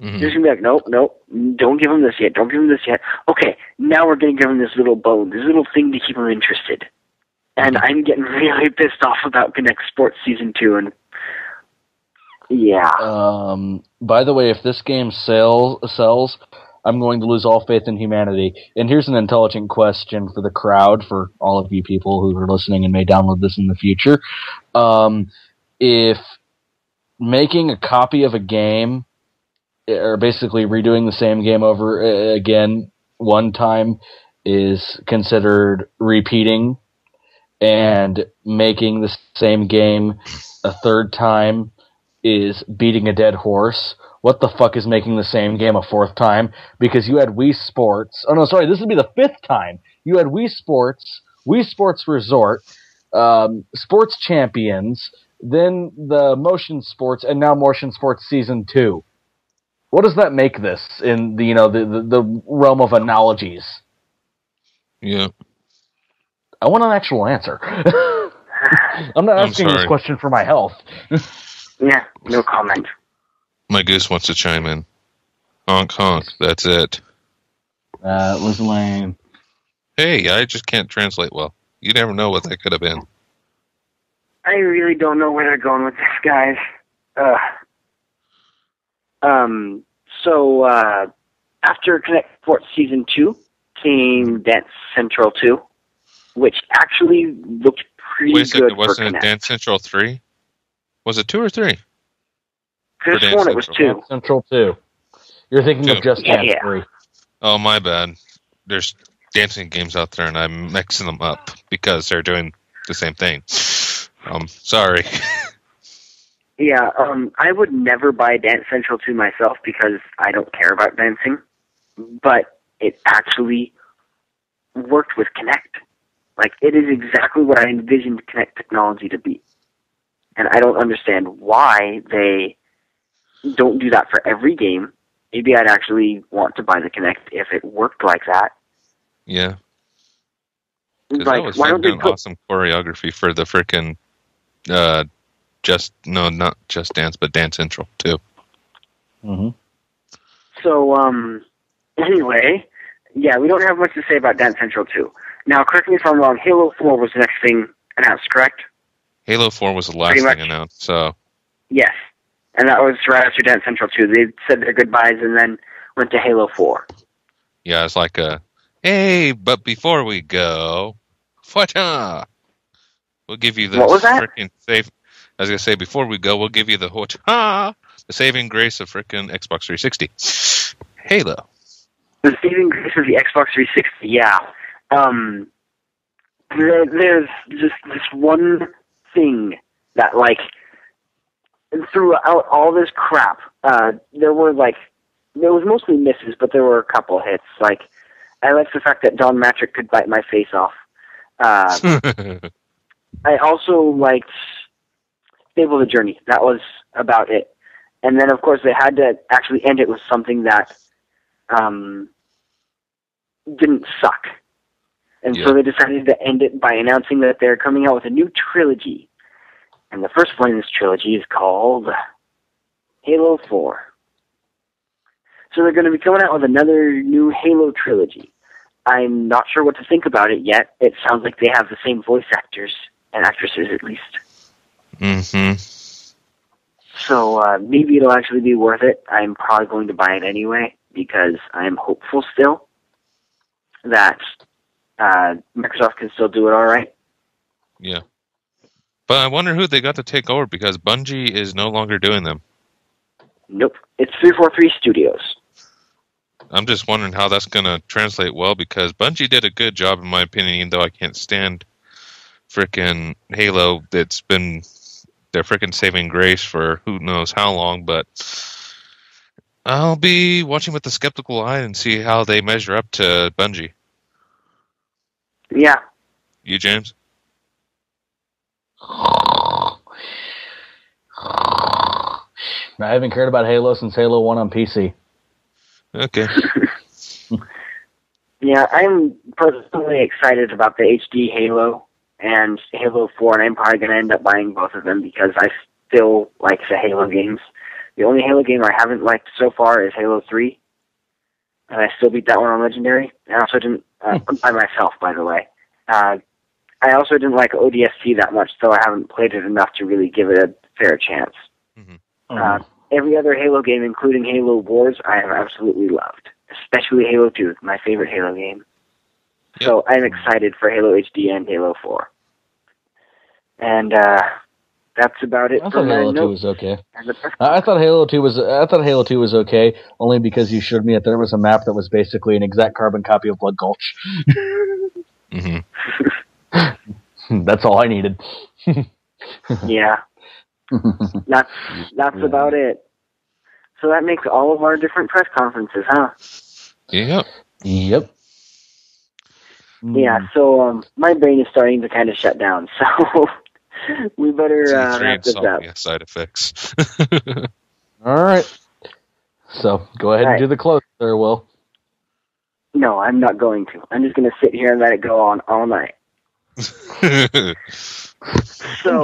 Mm-hmm. They're just going to be like, nope, don't give them this yet, don't give them this yet. Okay, now we're going to give them this little bone, this little thing to keep them interested. And I'm getting really pissed off about Kinect Sports Season 2, and yeah. By the way, if this game sells, I'm going to lose all faith in humanity. And here's an intelligent question for the crowd, for all of you people who are listening and may download this in the future. If making a copy of a game, or basically redoing the same game over again one time, is considered repeating, and making the same game a third time is beating a dead horse. What the fuck is making the same game a fourth time? Because you had Wii Sports. Oh, no, sorry. This would be the fifth time. You had Wii Sports, Wii Sports Resort, Sports Champions, then the Motion Sports, and now Motion Sports Season 2. What does that make this in the, the realm of analogies? Yeah. I want an actual answer. I'm not asking this question for my health. Yeah, no comment. My goose wants to chime in. Honk, honk. That's it. That was lame. Hey, I just can't translate well. You never know what that could have been. I really don't know where they're going with this, guys. So, after Kinect Sports Season 2 came Dance Central 2, which actually looked pretty good for Kinect. Wasn't it Dance Central 3? Was it 2 or 3? This one, it was 2. Dance Central 2. You're thinking of just Dance 3. Oh, my bad. There's dancing games out there, and I'm mixing them up because they're doing the same thing. Sorry. Yeah, I would never buy Dance Central 2 myself because I don't care about dancing, but it actually worked with Kinect. Like, it is exactly what I envisioned Kinect technology to be. And I don't understand why they don't do that for every game. Maybe I'd actually want to buy the Kinect if it worked like that. Yeah. Like, that was why don't they put awesome choreography for the frickin' not Just Dance, but Dance Central too. Mm-hmm. So, anyway, yeah, we don't have much to say about Dance Central 2. Now, correct me if I'm wrong, Halo 4 was the next thing announced, correct? Halo 4 was the last thing announced, so... Yes, and that was right after Dance Central 2. They said their goodbyes and then went to Halo 4. Yeah, it's like a, hey, but before we go, we'll give you the frickin' save... I was going to say, before we go, we'll give you the the saving grace of frickin' Xbox 360. Halo. The saving grace of the Xbox 360, yeah. There's just this one thing that, like, throughout all this crap, there was mostly misses, but there were a couple hits. Like, I liked the fact that Don Matrick could bite my face off. I also liked Stable the Journey. That was about it. And then, of course, they had to actually end it with something that didn't suck. And so they decided to end it by announcing that they're coming out with a new trilogy. And the first one in this trilogy is called Halo 4. So they're going to be coming out with another new Halo trilogy. I'm not sure what to think about it yet. It sounds like they have the same voice actors and actresses, at least. Mm-hmm. So maybe it'll actually be worth it. I'm probably going to buy it anyway because I'm hopeful still that Microsoft can still do it all right. Yeah. But I wonder who they got to take over because Bungie is no longer doing them. Nope. It's 343 Studios. I'm just wondering how that's going to translate well because Bungie did a good job, in my opinion, even though I can't stand frickin' Halo. That's been their frickin' saving grace for who knows how long, but I'll be watching with a skeptical eye and see how they measure up to Bungie. Yeah. You, James? I haven't cared about Halo since Halo 1 on PC. Okay. Yeah, I'm personally excited about the HD Halo and Halo 4, and I'm probably going to end up buying both of them because I still like the Halo games. The only Halo game I haven't liked so far is Halo 3, and I still beat that one on Legendary. I also didn't, by myself, by the way. I also didn't like ODST that much, so I haven't played it enough to really give it a fair chance. Mm-hmm. Every other Halo game, including Halo Wars, I have absolutely loved, especially Halo 2, my favorite Halo game. Yep. So I'm excited for Halo HD and Halo 4. And that's about it I for thought my Halo 2 notes. was okay. And the press I thought Halo 2 was okay, only because you showed me that there was a map that was basically an exact carbon copy of Blood Gulch. Mm-hmm. That's all I needed. Yeah. That's about it. So that makes all of our different press conferences, huh? Yep. Yep. Yeah, so my brain is starting to kind of shut down, so we better E3 wrap this up. insomnia side effects. All right. So go ahead and do the close there, Will. No, I'm not going to. I'm just going to sit here and let it go on all night. So,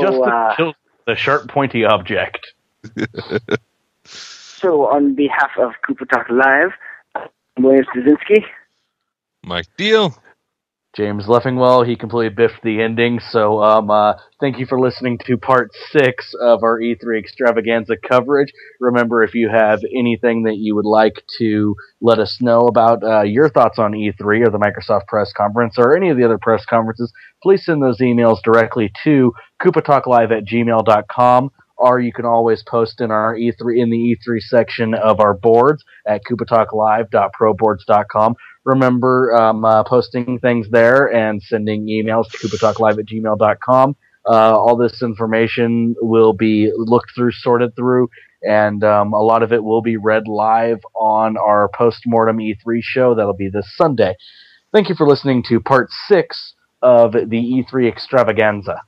Just kill the sharp, pointy object. So on behalf of KoopaTalkLive, William Straczynski. Mike Deal. James Leffingwell, he completely biffed the ending, so thank you for listening to part 6 of our E3 extravaganza coverage. Remember, if you have anything that you would like to let us know about your thoughts on E3 or the Microsoft press conference or any of the other press conferences, please send those emails directly to KoopaTalkLive@gmail.com, or you can always post in our the E3 section of our boards at KoopaTalkLive.proboards.com. Remember posting things there and sending emails to KoopaTalkLive@gmail.com. All this information will be looked through, sorted through, and a lot of it will be read live on our post-mortem E3 show. That'll be this Sunday. Thank you for listening to part 6 of the E3 extravaganza.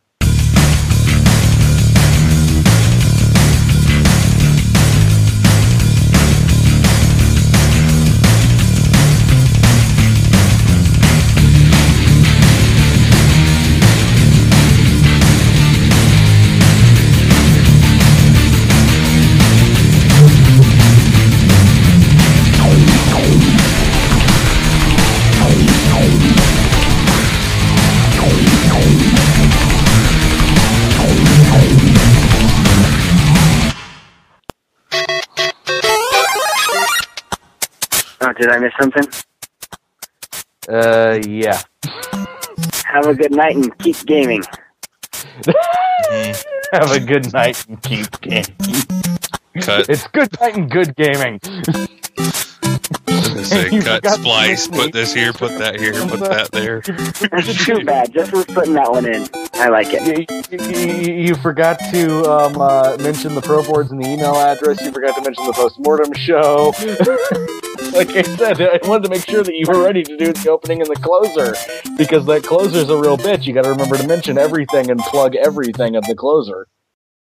Oh, did I miss something? Yeah. Have a good night and keep gaming. Have a good night and keep gaming. Cut. It's good night and good gaming. Say cut, splice, put this here, put that here, put that there. That's too bad. Just for putting that one in. I like it. You forgot to mention the pro boards and the email address. You forgot to mention the post-mortem show. Like I said, I wanted to make sure that you were ready to do the opening and the closer, because that closer's a real bitch. You got to remember to mention everything and plug everything of the closer.